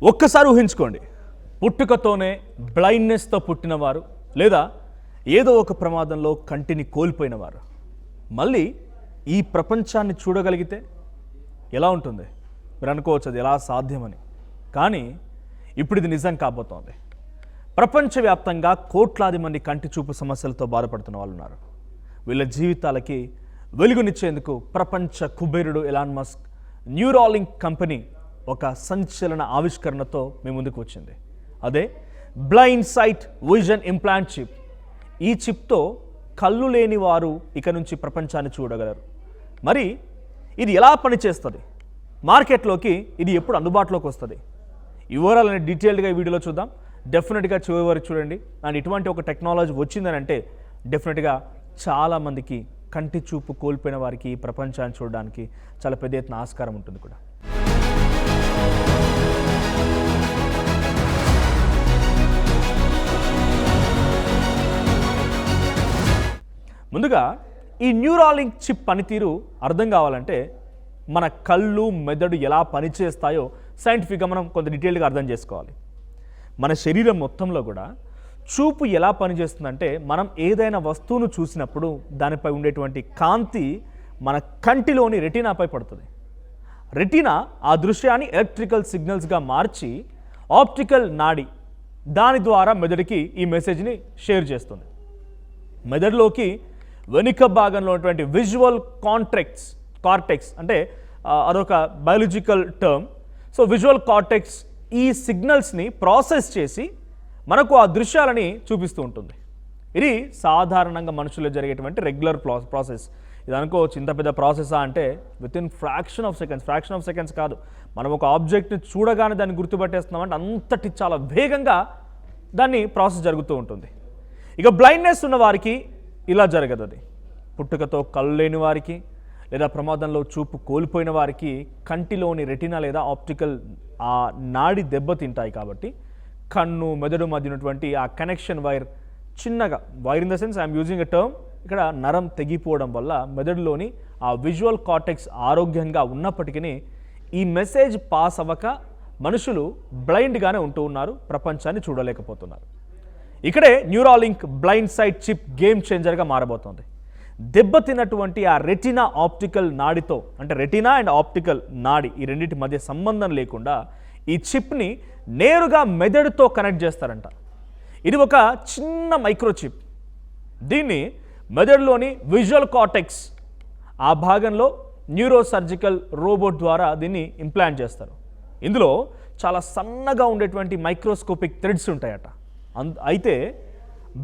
ఒక్కసారి ఊహించుకోండి, పుట్టుకతోనే బ్లైండ్నెస్తో పుట్టినవారు లేదా ఏదో ఒక ప్రమాదంలో కంటిని కోల్పోయినవారు మళ్ళీ ఈ ప్రపంచాన్ని చూడగలిగితే ఎలా ఉంటుంది? మీరు అనుకోవచ్చు అది ఎలా సాధ్యమని. కానీ ఇప్పుడు ఇది నిజం కాబోతోంది. ప్రపంచవ్యాప్తంగా కోట్లాది మంది కంటి చూపు సమస్యలతో బాధపడుతున్న వాళ్ళు ఉన్నారు. వీళ్ళ జీవితాలకి వెలుగునిచ్చేందుకు ప్రపంచ కుబేరుడు ఎలాన్ మస్క్ న్యూరాలింక్ కంపెనీ ఒక సంచలన ఆవిష్కరణతో మీ ముందుకు వచ్చింది. అదే blind sight vision implant chip. ఈ చిప్తో కళ్ళు లేని వారు ఇక నుంచి ప్రపంచాన్ని చూడగలరు. మరి ఇది ఎలా పనిచేస్తుంది, మార్కెట్లోకి ఇది ఎప్పుడు అందుబాటులోకి వస్తుంది, ఈ వివరాలని డీటెయిల్డ్గా ఈ వీడియోలో చూద్దాం. డెఫినెట్గా చివరి వరకు చూడండి. అండ్ ఇటువంటి ఒక టెక్నాలజీ వచ్చిందని అంటే డెఫినెట్గా చాలామందికి కంటి చూపు కోల్పోయిన వారికి ప్రపంచాన్ని చూడడానికి చాలా పెద్ద ఎత్తున ఆస్కారం ఉంటుంది కూడా. ముందుగా ఈ న్యూరాలింక్ చిప్ పనితీరు అర్థం కావాలంటే మన కళ్ళు మెదడు ఎలా పనిచేస్తాయో సైంటిఫిక్గా మనం కొంత డీటెయిల్గా అర్థం చేసుకోవాలి. మన శరీరం మొత్తంలో కూడా చూపు ఎలా పనిచేస్తుందంటే మనం ఏదైనా వస్తువును చూసినప్పుడు దానిపై ఉండేటువంటి కాంతి మన కంటిలోని రెటీనాపై పడుతుంది. రెటీనా ఆ దృశ్యాన్ని ఎలక్ట్రికల్ సిగ్నల్స్గా మార్చి ఆప్టికల్ నాడి దాని ద్వారా మెదడుకి ఈ మెసేజ్ని షేర్ చేస్తుంది. మెదడులోకి వెనుక భాగంలో ఉన్నటువంటి విజువల్ కార్టెక్స్ అంటే అదొక biological term. So visual cortex ఈ సిగ్నల్స్ని ప్రాసెస్ చేసి మనకు ఆ దృశ్యాలని చూపిస్తూ ఉంటుంది. ఇది సాధారణంగా మనుషుల్లో జరిగేటువంటి రెగ్యులర్ ప్రాసెస్. ఇది అనుకోవచ్చు ఇంత పెద్ద ప్రాసెసా అంటే వితిన్ ఫ్రాక్షన్ ఆఫ్ సెకండ్స్ కాదు. మనం ఒక ఆబ్జెక్ట్ని చూడగానే దాన్ని గుర్తుపట్టేస్తున్నామంటే అంతటి చాలా వేగంగా దాన్ని ప్రాసెస్ జరుగుతూ ఉంటుంది. ఇక బ్లైండ్నెస్ ఉన్న వారికి ఇలా జరగదు. అది పుట్టుకతో కళ్ళు లేని వారికి లేదా ప్రమాదంలో చూపు కోల్పోయిన వారికి కంటిలోని రెటీనా లేదా ఆప్టికల్ ఆ నాడి దెబ్బతింటాయి. కాబట్టి కన్ను మెదడు మధ్య ఉన్నటువంటి ఆ కనెక్షన్ వైర్ చిన్నగా, wire in the sense I'm using a term, ఇక్కడ నరం తెగిపోవడం వల్ల మెదడులోని ఆ విజువల్ కార్టెక్స్ ఆరోగ్యంగా ఉన్నప్పటికీ ఈ మెసేజ్ పాస్ అవ్వక మనుషులు బ్లైండ్గానే ఉంటూ ఉన్నారు, ప్రపంచాన్ని చూడలేకపోతున్నారు. ఇక్కడే Neuralink blind sight chip game చేంజర్గా మారబోతోంది. దెబ్బతిన్నటువంటి ఆ రెటీనా ఆప్టికల్ నాడితో, అంటే రెటీనా అండ్ ఆప్టికల్ నాడి ఈ రెండింటి మధ్య సంబంధం లేకుండా ఈ చిప్ని నేరుగా మెదడుతో కనెక్ట్ చేస్తారంట. ఇది ఒక చిన్న మైక్రోచిప్. దీన్ని మెదడులోని విజువల్ కార్టెక్స్ ఆ భాగంలో న్యూరోసర్జికల్ రోబోట్ ద్వారా దీన్ని ఇంప్లాంట్ చేస్తారు. ఇందులో చాలా సన్నగా ఉండేటువంటి మైక్రోస్కోపిక్ థ్రెడ్స్ ఉంటాయట. అయితే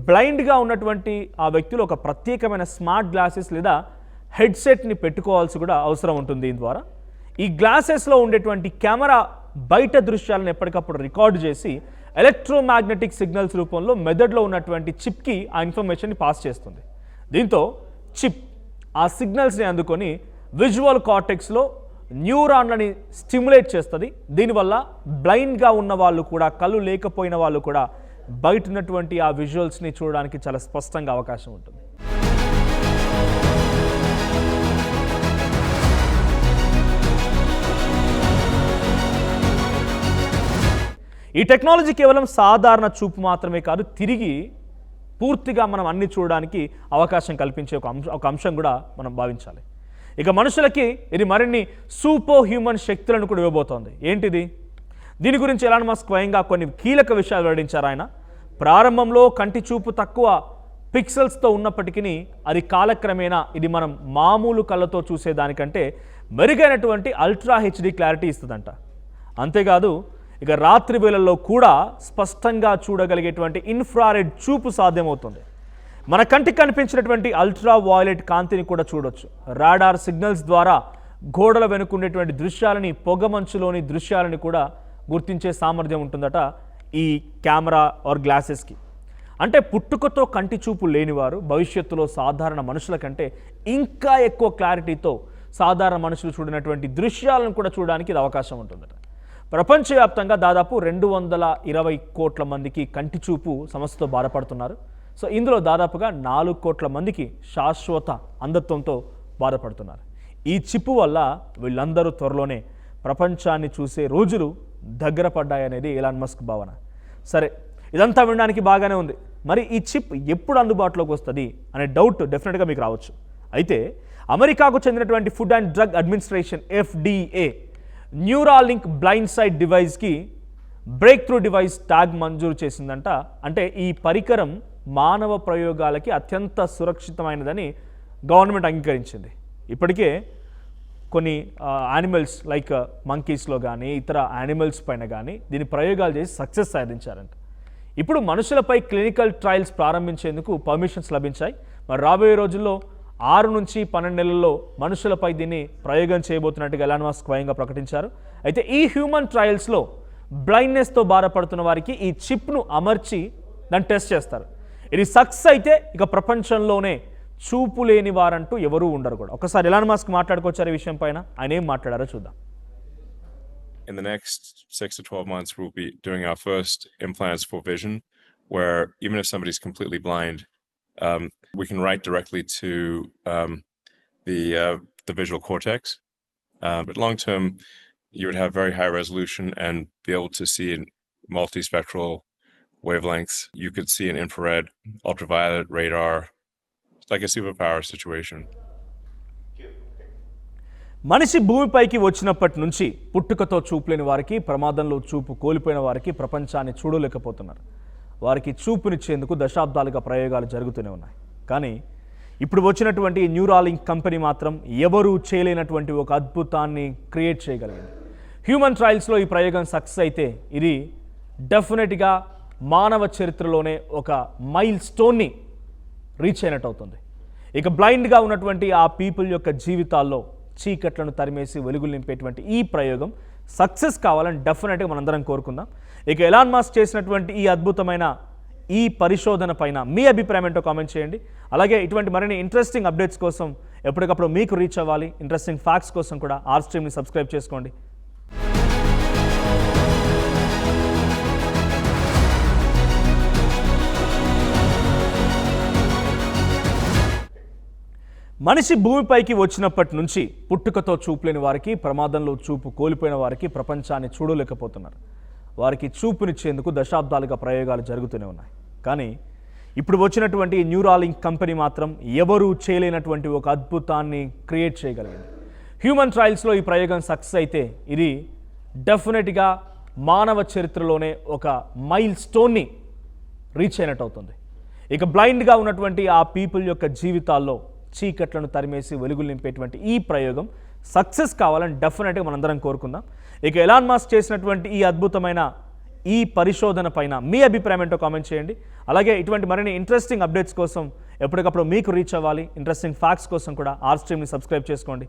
బ్లైండ్గా ఉన్నటువంటి ఆ వ్యక్తులు ఒక ప్రత్యేకమైన స్మార్ట్ గ్లాసెస్ లేదా హెడ్సెట్ని పెట్టుకోవాల్సి కూడా అవసరం ఉంటుంది. దీని ద్వారా ఈ గ్లాసెస్లో ఉండేటువంటి కెమెరా బయట దృశ్యాలను ఎప్పటికప్పుడు రికార్డు చేసి ఎలక్ట్రోమాగ్నెటిక్ సిగ్నల్స్ రూపంలో మెదడులో ఉన్నటువంటి చిప్కి ఆ ఇన్ఫర్మేషన్ని పాస్ చేస్తుంది. దీంతో చిప్ ఆ సిగ్నల్స్ని అందుకొని విజువల్ కార్టెక్స్లో న్యూరాన్లని స్టిమ్యులేట్ చేస్తుంది. దీనివల్ల బ్లైండ్గా ఉన్న వాళ్ళు కూడా, కళ్ళు లేకపోయిన వాళ్ళు కూడా బయట ఉన్నటువంటి ఆ విజువల్స్ని చూడడానికి చాలా స్పష్టంగా అవకాశం ఉంటుంది. ఈ టెక్నాలజీ కేవలం సాధారణ చూపు మాత్రమే కాదు, తిరిగి పూర్తిగా మనం అన్ని చూడడానికి అవకాశం కల్పించే ఒక అంశం కూడా మనం భావించాలి. ఇక మనుషులకి ఇది మరిన్ని సూపర్ హ్యూమన్ శక్తులను కూడా ఇవ్వబోతోంది. ఏంటిది? దీని గురించి ఎలాన్ మస్క్ స్వయంగా కొన్ని కీలక విషయాలు వెల్లడించారు. ఆయన ప్రారంభంలో కంటి చూపు తక్కువ పిక్సెల్స్తో ఉన్నప్పటికీ అది కాలక్రమేణా ఇది మనం మామూలు కళ్ళతో చూసేదానికంటే మెరుగైనటువంటి అల్ట్రా హెచ్డి క్లారిటీ ఇస్తుందంట. అంతేకాదు ఇక రాత్రి వేళల్లో కూడా స్పష్టంగా చూడగలిగేటువంటి ఇన్ఫ్రారెడ్ చూపు సాధ్యమవుతుంది. మన కంటికి కనిపించినటువంటి అల్ట్రా వాయిలెట్ కాంతిని కూడా చూడొచ్చు. రాడార్ సిగ్నల్స్ ద్వారా గోడల వెనుకుండేటువంటి దృశ్యాలని, పొగమంచులోని దృశ్యాలని కూడా గుర్తించే సామర్థ్యం ఉంటుందట ఈ కెమెరా ఆర్ గ్లాసెస్కి. అంటే పుట్టుకతో కంటి చూపు లేనివారు భవిష్యత్తులో సాధారణ మనుషుల కంటే ఇంకా ఎక్కువ క్లారిటీతో సాధారణ మనుషులు చూడినటువంటి దృశ్యాలను కూడా చూడడానికి ఇది అవకాశం ఉంటుందట. ప్రపంచవ్యాప్తంగా దాదాపు 220 కోట్ల మందికి కంటి చూపు సమస్యతో బాధపడుతున్నారు. సో ఇందులో దాదాపుగా 4 కోట్ల మందికి శాశ్వత అంధత్వంతో బాధపడుతున్నారు. ఈ చిప్పు వల్ల వీళ్ళందరూ త్వరలోనే ప్రపంచాన్ని చూసే రోజులు దగ్గర పడ్డాయనేది ఎలాన్ మస్క్ భావన. సరే, ఇదంతా వినడానికి బాగానే ఉంది. మరి ఈ చిప్ ఎప్పుడు అందుబాటులోకి వస్తుంది అనే డౌట్ డెఫినెట్గా మీకు రావచ్చు. అయితే అమెరికాకు చెందినటువంటి food and drug administration FDA Neuralink blind sight డివైస్కి బ్రేక్ త్రూ డివైస్ ట్యాగ్ మంజూరు చేసిందంట. అంటే ఈ పరికరం మానవ ప్రయోగాలకి అత్యంత సురక్షితమైనదని గవర్నమెంట్ అంగీకరించింది. ఇప్పటికే కొన్ని యానిమల్స్ లైక్ మంకీస్లో కానీ ఇతర యానిమల్స్ పైన కానీ దీని ప్రయోగాలు చేసి సక్సెస్ సాధించారంట. ఇప్పుడు మనుషులపై క్లినికల్ ట్రయల్స్ ప్రారంభించేందుకు పర్మిషన్స్ లభించాయి. మరి రాబోయే రోజుల్లో 6 నుంచి 12 నెలల్లో మనుషులపై దీన్ని ప్రయోగం చేయబోతున్నట్టుగా ఎలాన్ మస్క్ స్వయంగా ప్రకటించారు. అయితే ఈ హ్యూమన్ ట్రయల్స్లో బ్లైండ్నెస్తో బాధపడుతున్న వారికి ఈ చిప్ను అమర్చి దాన్ని టెస్ట్ చేస్తారు. ఇది సక్సెస్ అయితే ఇక ప్రపంచంలోనే చూపు లేని వారంటూ ఎవరూ ఉండరు కూడా. ఒకసారి ఎలాన్ మస్క్ మాట్లాడుకొచ్చారు ఈ విషయం పైన. ఆయన ఏం మాట్లాడారో చూద్దాం. In the next 6 to 12 months, we'll be doing our first implants for vision, where even if somebody's completely blind, we can write directly to the visual cortex. But long term, you would have very high resolution and be able to see in multispectral wavelengths. You could see in infrared, ultraviolet, radar. It's like a superpower situation. మనిషి భూమిపైకి వచ్చినప్పటి నుంచి పుట్టుకతో చూపులేని వారికి, ప్రమాదంలో చూపు కోల్పోయిన వారికి ప్రపంచాన్ని చూడలేకపోతున్నారు. వారికి చూపునిచ్చేందుకు దశాబ్దాలుగా ప్రయోగాలు జరుగుతూనే ఉన్నాయి. కానీ ఇప్పుడు వచ్చినటువంటి న్యూరాలింక్ కంపెనీ మాత్రం ఎవరూ చేయలేనటువంటి ఒక అద్భుతాన్ని క్రియేట్ చేయగలిగింది. హ్యూమన్ ట్రయల్స్లో ఈ ప్రయోగం సక్సెస్ అయితే ఇది డెఫినెట్గా మానవ చరిత్రలోనే ఒక మైల్ స్టోన్ని రీచ్ అయినట్టు అవుతుంది. ఇక బ్లైండ్గా ఉన్నటువంటి ఆ పీపుల్ యొక్క జీవితాల్లో చీకట్లను తరిమేసి వెలుగులు నింపేటువంటి ఈ ప్రయోగం సక్సెస్ కావాలని డెఫినెట్గా మనందరం కోరుకుందాం. ఇక ఎలాన్ మస్క్ చేసినటువంటి ఈ అద్భుతమైన ఈ పరిశోధన పైన మీ అభిప్రాయం ఏంటో కామెంట్ చేయండి. అలాగే ఇటువంటి మరిన్ని ఇంట్రెస్టింగ్ అప్డేట్స్ కోసం ఎప్పటికప్పుడు మీకు రీచ్ అవ్వాలి, ఇంట్రెస్టింగ్ ఫ్యాక్ట్స్ కోసం కూడా ఆర్ స్ట్రీమ్ని సబ్స్క్రైబ్ చేసుకోండి. మనిషి భూమిపైకి వచ్చినప్పటి నుంచి పుట్టుకతో చూపులేని వారికి, ప్రమాదంలో చూపు కోల్పోయిన వారికి ప్రపంచాన్ని చూడలేకపోతున్నారు. వారికి చూపునిచ్చేందుకు దశాబ్దాలుగా ప్రయోగాలు జరుగుతూనే ఉన్నాయి. కానీ ఇప్పుడు వచ్చినటువంటి న్యూరాలింక్ కంపెనీ మాత్రం ఎవరూ చేయలేనటువంటి ఒక అద్భుతాన్ని క్రియేట్ చేయగలిగింది. హ్యూమన్ ట్రయల్స్లో ఈ ప్రయోగం సక్సెస్ అయితే ఇది డెఫినెట్గా మానవ చరిత్రలోనే ఒక మైల్ స్టోన్ని రీచ్ అయినట్టు అవుతుంది. ఇక బ్లైండ్గా ఉన్నటువంటి ఆ పీపుల్ యొక్క జీవితాల్లో చీకట్లను తరిమేసి వెలుగులు నింపేటువంటి ఈ ప్రయోగం సక్సెస్ కావాలని డెఫినెట్గా మనందరం కోరుకుందాం. ఇక ఎలాన్ మస్క్ చేసినటువంటి ఈ అద్భుతమైన ఈ పరిశోధన పైన మీ అభిప్రాయం ఏంటో కామెంట్ చేయండి. అలాగే ఇటువంటి మరిన్ని ఇంట్రెస్టింగ్ అప్డేట్స్ కోసం ఎప్పటికప్పుడు మీకు రీచ్ అవ్వాలి, ఇంట్రెస్టింగ్ ఫ్యాక్ట్స్ కోసం కూడా ఆర్ స్ట్రీమ్ని సబ్స్క్రైబ్ చేసుకోండి.